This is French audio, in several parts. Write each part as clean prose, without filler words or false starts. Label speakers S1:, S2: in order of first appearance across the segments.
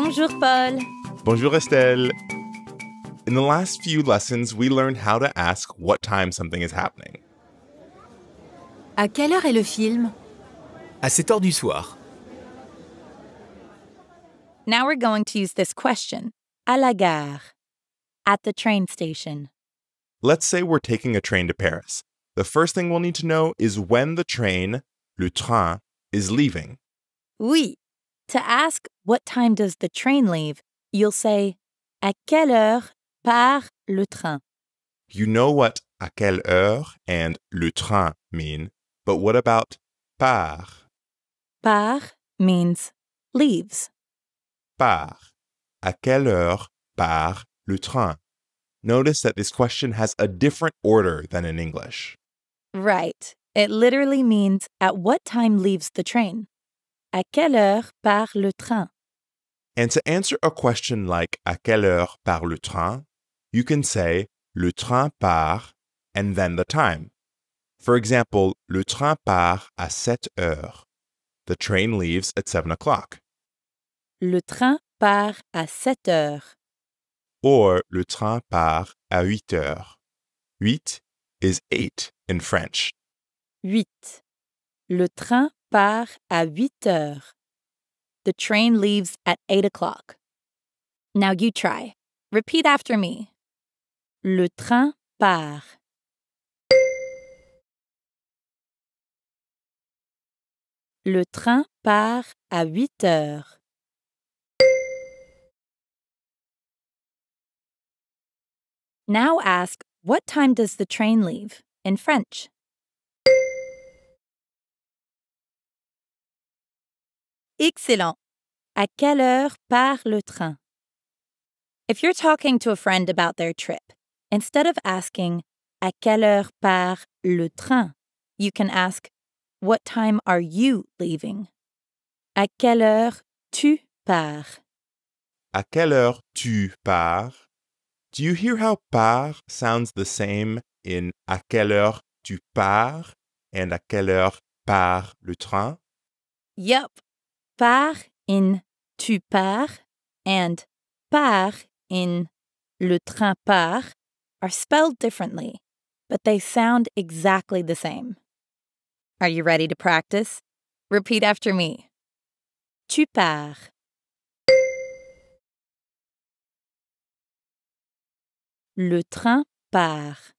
S1: Bonjour, Paul.
S2: Bonjour, Estelle. In the last few lessons, we learned how to ask what time something is happening.
S1: À quelle heure est le film?
S3: À 7 heures du soir.
S1: Now we're going to use this question. À la gare. At the train station.
S2: Let's say we're taking a train to Paris. The first thing we'll need to know is when the train, le train, is leaving.
S1: Oui. To ask what time does the train leave, you'll say à quelle heure part le train?
S2: You know what à quelle heure and le train mean, but what about part?
S1: Part means leaves.
S2: Part. À quelle heure part le train? Notice that this question has a different order than in English.
S1: Right. It literally means at what time leaves the train? À quelle heure part le train?
S2: And to answer a question like à quelle heure part le train, you can say le train part and then the time. For example, le train part à 7 heures. The train leaves at 7 o'clock.
S1: Le train part à 7 heures.
S2: Or le train part à 8 heures. 8 is 8 in French.
S1: 8. Le train part à 8 heures. The train leaves at 8 o'clock. Now you try. Repeat after me. Le train part. Le train part à 8 heures. Now ask, what time does the train leave? In French. Excellent. À quelle heure part le train? If you're talking to a friend about their trip, instead of asking, à quelle heure part le train, you can ask, what time are you leaving? À quelle heure tu pars?
S2: À quelle heure tu pars? Do you hear how part sounds the same in à quelle heure tu pars and à quelle heure part le train?
S1: Yup. Part in tu pars and part in le train part are spelled differently, but they sound exactly the same. Are you ready to practice? Repeat after me. Tu pars. Le train part.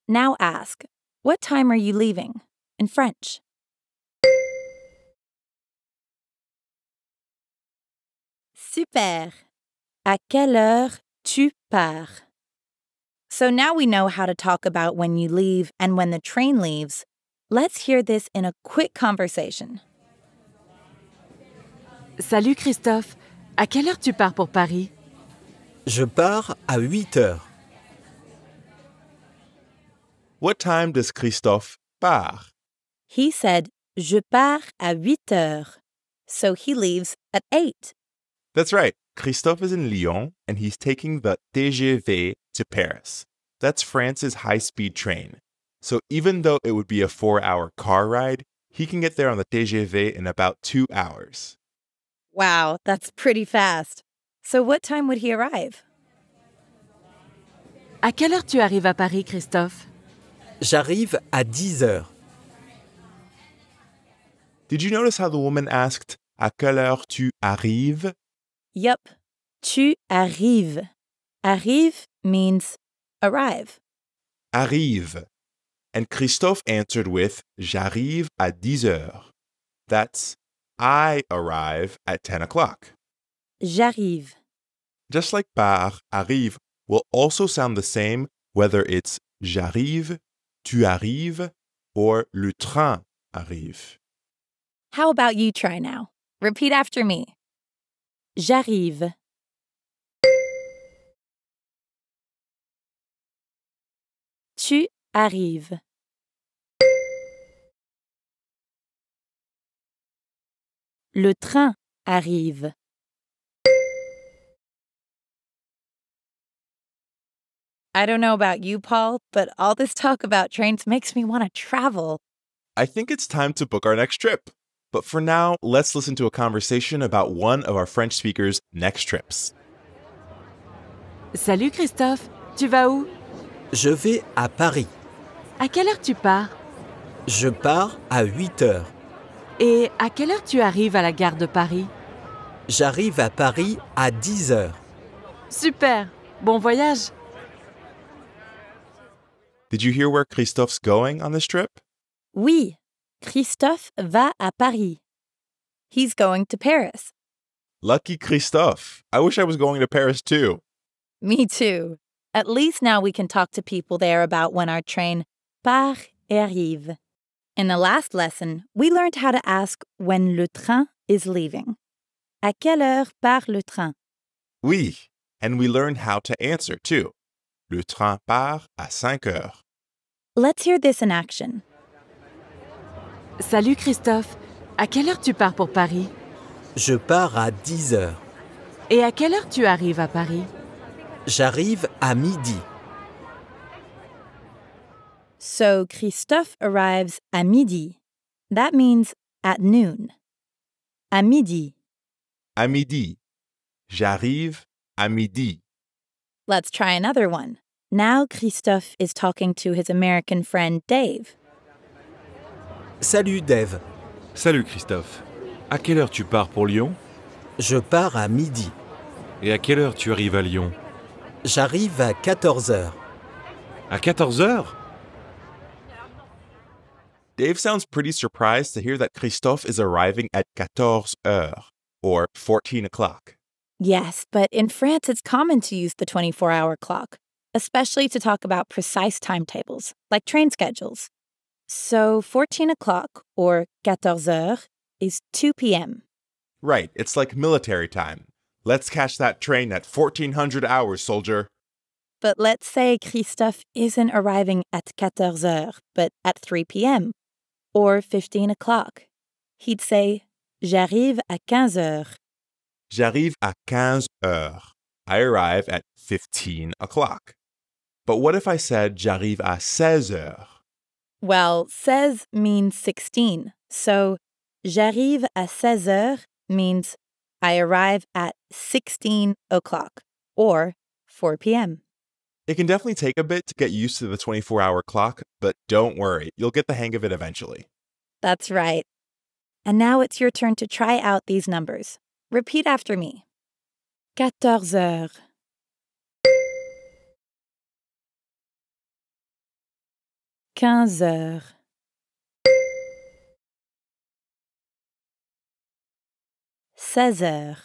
S1: Now ask, what time are you leaving? In French. Super. À quelle heure tu pars? So now we know how to talk about when you leave and when the train leaves. Let's hear this in a quick conversation.
S4: Salut Christophe, à quelle heure tu pars pour Paris?
S3: Je pars à 8 heures.
S2: What time does Christophe part?
S1: He said, je pars à 8 heures. So he leaves at 8.
S2: That's right. Christophe is in Lyon and he's taking the TGV to Paris. That's France's high-speed train. So even though it would be a 4-hour car ride, he can get there on the TGV in about 2 hours.
S1: Wow, that's pretty fast. So what time would he arrive?
S4: À quelle heure tu arrives à Paris, Christophe?
S3: J'arrive à 10 heures.
S2: Did you notice how the woman asked, à quelle heure tu arrives?
S1: Yup. Tu arrives. Arrive means arrive.
S2: Arrive. And Christophe answered with, j'arrive à 10 heures. That's, I arrive at 10 o'clock.
S1: J'arrive.
S2: Just like part, arrive will also sound the same whether it's j'arrive, tu arrives, or le train arrive.
S1: How about you try now? Repeat after me. J'arrive. Tu arrives. Le train arrive. I don't know about you, Paul, but all this talk about trains makes me want to travel.
S2: I think it's time to book our next trip. But for now, let's listen to a conversation about one of our French speakers' next trips.
S4: Salut Christophe, tu vas où?
S3: Je vais à Paris.
S4: À quelle heure tu pars?
S3: Je pars à 8 heures.
S4: Et à quelle heure tu arrives à la gare de Paris?
S3: J'arrive à Paris à 10 heures.
S4: Super, bon voyage.
S2: Did you hear where Christophe's going on this trip?
S1: Oui, Christophe va à Paris. He's going to Paris.
S2: Lucky Christophe. I wish I was going to Paris too.
S1: Me too. At least now we can talk to people there about when our train part et arrive. In the last lesson, we learned how to ask when le train is leaving. À quelle heure part le train?
S2: Oui, and we learned how to answer too. Le train part à 5 heures.
S1: Let's hear this in action.
S4: Salut Christophe, à quelle heure tu pars pour Paris?
S3: Je pars à 10 heures.
S4: Et à quelle heure tu arrives à Paris?
S3: J'arrive à midi.
S1: So Christophe arrives à midi. That means at noon. À midi.
S2: À midi. J'arrive à midi.
S1: Let's try another one. Now Christophe is talking to his American friend Dave.
S3: Salut Dave.
S5: Salut Christophe. À quelle heure tu pars pour Lyon?
S3: Je pars à midi.
S5: Et à quelle heure tu arrives à Lyon?
S3: J'arrive à 14 heures.
S5: À 14 heures?
S2: Dave sounds pretty surprised to hear that Christophe is arriving at 14 heures, or 14 o'clock.
S1: Yes, but in France it's common to use the 24-hour clock, especially to talk about precise timetables, like train schedules. So 14 o'clock, or 14 heures, is 2 p.m.
S2: Right, it's like military time. Let's catch that train at 1400 hours, soldier.
S1: But let's say Christophe isn't arriving at 14 heures, but at 3 p.m. or 15 o'clock. He'd say, J'arrive à 15 heures.
S2: J'arrive à 15 heures. I arrive at 15 o'clock. But what if I said j'arrive à 16 heures?
S1: Well, 16 means 16, so J'arrive à 16 heures means I arrive at 16 o'clock, or 4 p.m.
S2: It can definitely take a bit to get used to the 24-hour clock, but don't worry, you'll get the hang of it eventually.
S1: That's right. And now it's your turn to try out these numbers. Repeat after me. 14 heures. 15 heures. 16 heures.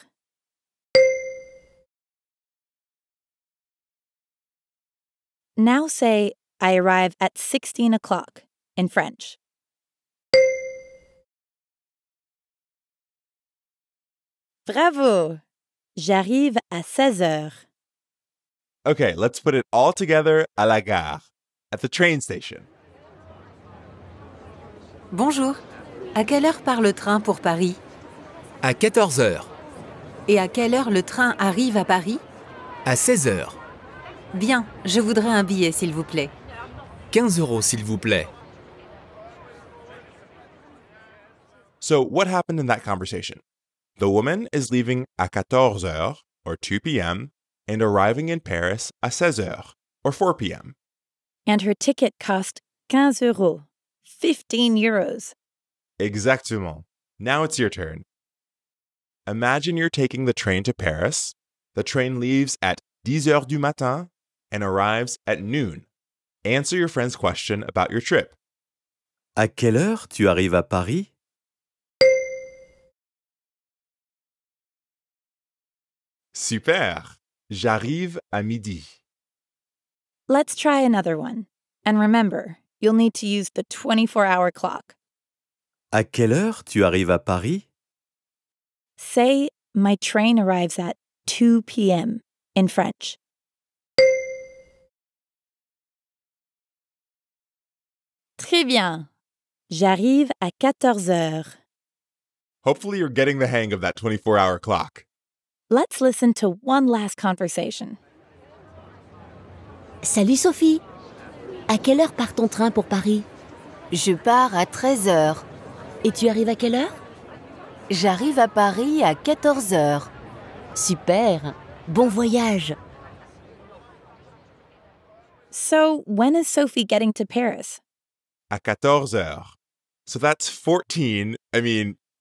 S1: Now say, I arrive at 16 o'clock in French. Bravo! J'arrive à 16 heures.
S2: Okay, let's put it all together à la gare, at the train station.
S6: Bonjour. À quelle heure part le train pour Paris?
S3: À 14 heures.
S6: Et à quelle heure le train arrive à Paris?
S3: À 16 heures.
S6: Bien, je voudrais un billet, s'il vous plaît.
S3: 15 euros, s'il vous plaît.
S2: So, what happened in that conversation? The woman is leaving à 14 heures, or 2 p.m., and arriving in Paris à 16 heures, or 4 p.m.
S1: And her ticket cost 15 euros, 15 euros.
S2: Exactement. Now it's your turn. Imagine you're taking the train to Paris. The train leaves at 10 heures du matin and arrives at noon. Answer your friend's question about your trip.
S7: À quelle heure tu arrives à Paris?
S2: Super! J'arrive à midi.
S1: Let's try another one. And remember, you'll need to use the 24-hour clock.
S7: À quelle heure tu arrives à Paris?
S1: Say, my train arrives at 2 p.m. in French. Très bien. J'arrive à 14 heures.
S2: Hopefully you're getting the hang of that 24-hour clock.
S1: Let's listen to one last conversation.
S8: Salut Sophie. À quelle heure part ton train pour Paris?
S6: Je pars à 13h.
S4: Et tu arrives à quelle heure?
S6: J'arrive à Paris à 14h.
S4: Super. Bon voyage.
S1: So, when is Sophie getting to Paris?
S2: À 14 heures. So that's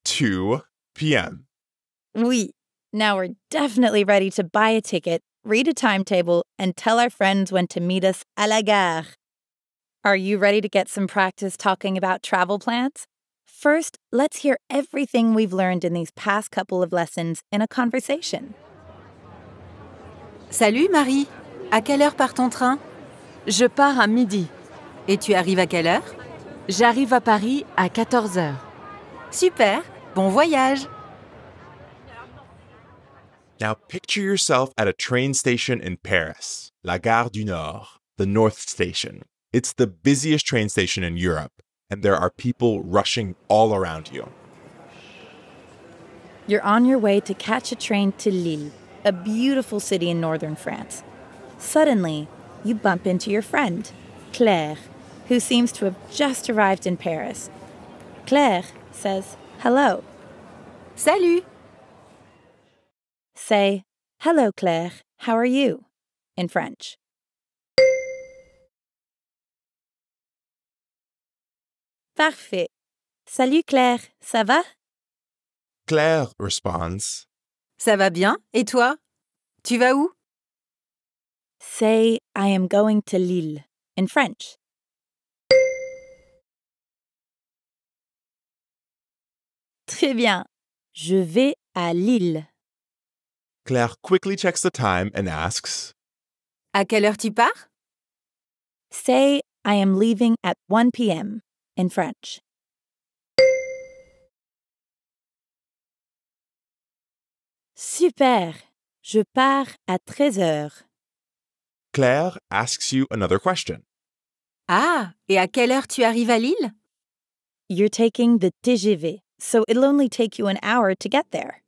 S2: 2 p.m.
S1: Oui. Now we're definitely ready to buy a ticket, read a timetable, and tell our friends when to meet us à la gare. Are you ready to get some practice talking about travel plans? First, let's hear everything we've learned in these past couple of lessons in a conversation.
S6: Salut Marie. À quelle heure part ton train?
S4: Je pars à midi.
S6: Et tu arrives à quelle heure?
S4: J'arrive à Paris à 14h.
S6: Super. Bon voyage.
S2: Now picture yourself at a train station in Paris, La Gare du Nord, the North Station. It's the busiest train station in Europe, and there are people rushing all around you.
S1: You're on your way to catch a train to Lille, a beautiful city in northern France. Suddenly, you bump into your friend, Claire, who seems to have just arrived in Paris. Claire says, hello.
S6: Salut.
S1: Say, hello, Claire, how are you? In French. Parfait. Salut, Claire, ça va?
S2: Claire responds,
S6: Ça va bien? Et toi? Tu vas où?
S1: Say, I am going to Lille. In French. Très bien. Je vais à Lille.
S2: Claire quickly checks the time and asks,
S6: À quelle heure tu pars?
S1: Say, I am leaving at 1 p.m. In French. Super. Je pars à 13 heures.
S2: Claire asks you another question.
S6: Ah, et à quelle heure tu arrives à Lille?
S1: You're taking the TGV, so it'll only take you an hour to get there.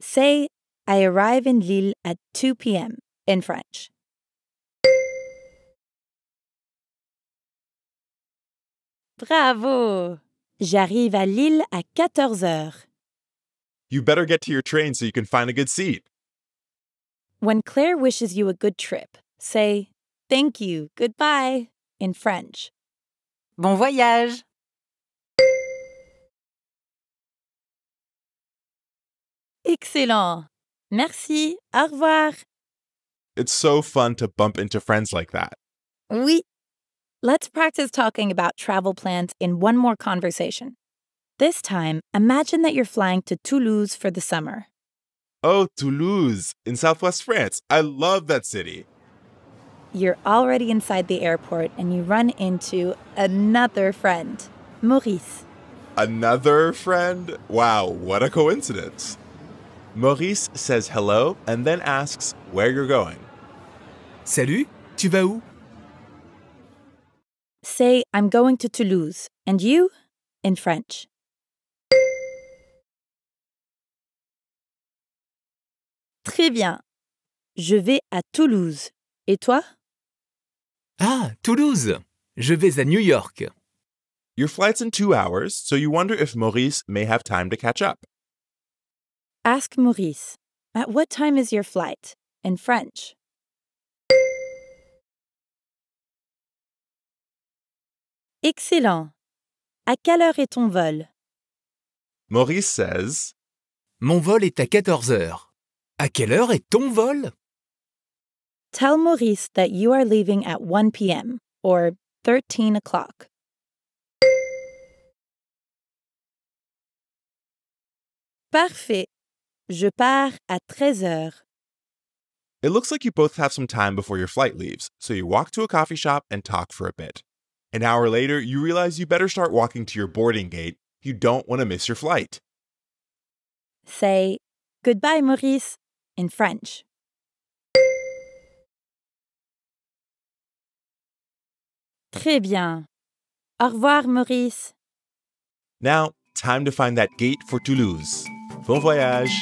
S1: Say, I arrive in Lille at 2 p.m. In French. Bravo! J'arrive à Lille à 14 heures.
S2: You better get to your train so you can find a good seat.
S1: When Claire wishes you a good trip, say, thank you, goodbye, in French.
S6: Bon voyage.
S1: Excellent! Merci, au revoir.
S2: It's so fun to bump into friends like that.
S1: Oui. Let's practice talking about travel plans in one more conversation. This time, imagine that you're flying to Toulouse for the summer.
S2: Oh, Toulouse, in southwest France. I love that city.
S1: You're already inside the airport and you run into another friend, Maurice.
S2: Another friend? Wow, what a coincidence. Maurice says hello and then asks where you're going.
S3: Salut, tu vas où?
S1: Say, I'm going to Toulouse. And you? In French. Très bien. Je vais à Toulouse. Et toi?
S3: Ah, Toulouse. Je vais à New York.
S2: Your flight's in 2 hours, so you wonder if Maurice may have time to catch up.
S1: Ask Maurice. At what time is your flight? In French. Excellent. À quelle heure est ton vol?
S2: Maurice says,
S3: Mon vol est à 14 heures. À quelle heure est ton vol?
S1: Tell Maurice that you are leaving at 1 p.m. or 13 o'clock. Parfait. Je pars à 13 heures.
S2: it looks like you both have some time before your flight leaves, so you walk to a coffee shop and talk for a bit. An hour later, you realize you better start walking to your boarding gate. You don't want to miss your flight.
S1: Say, goodbye, Maurice, in French. Très bien. Au revoir, Maurice.
S2: Now, time to find that gate for Toulouse. Bon voyage!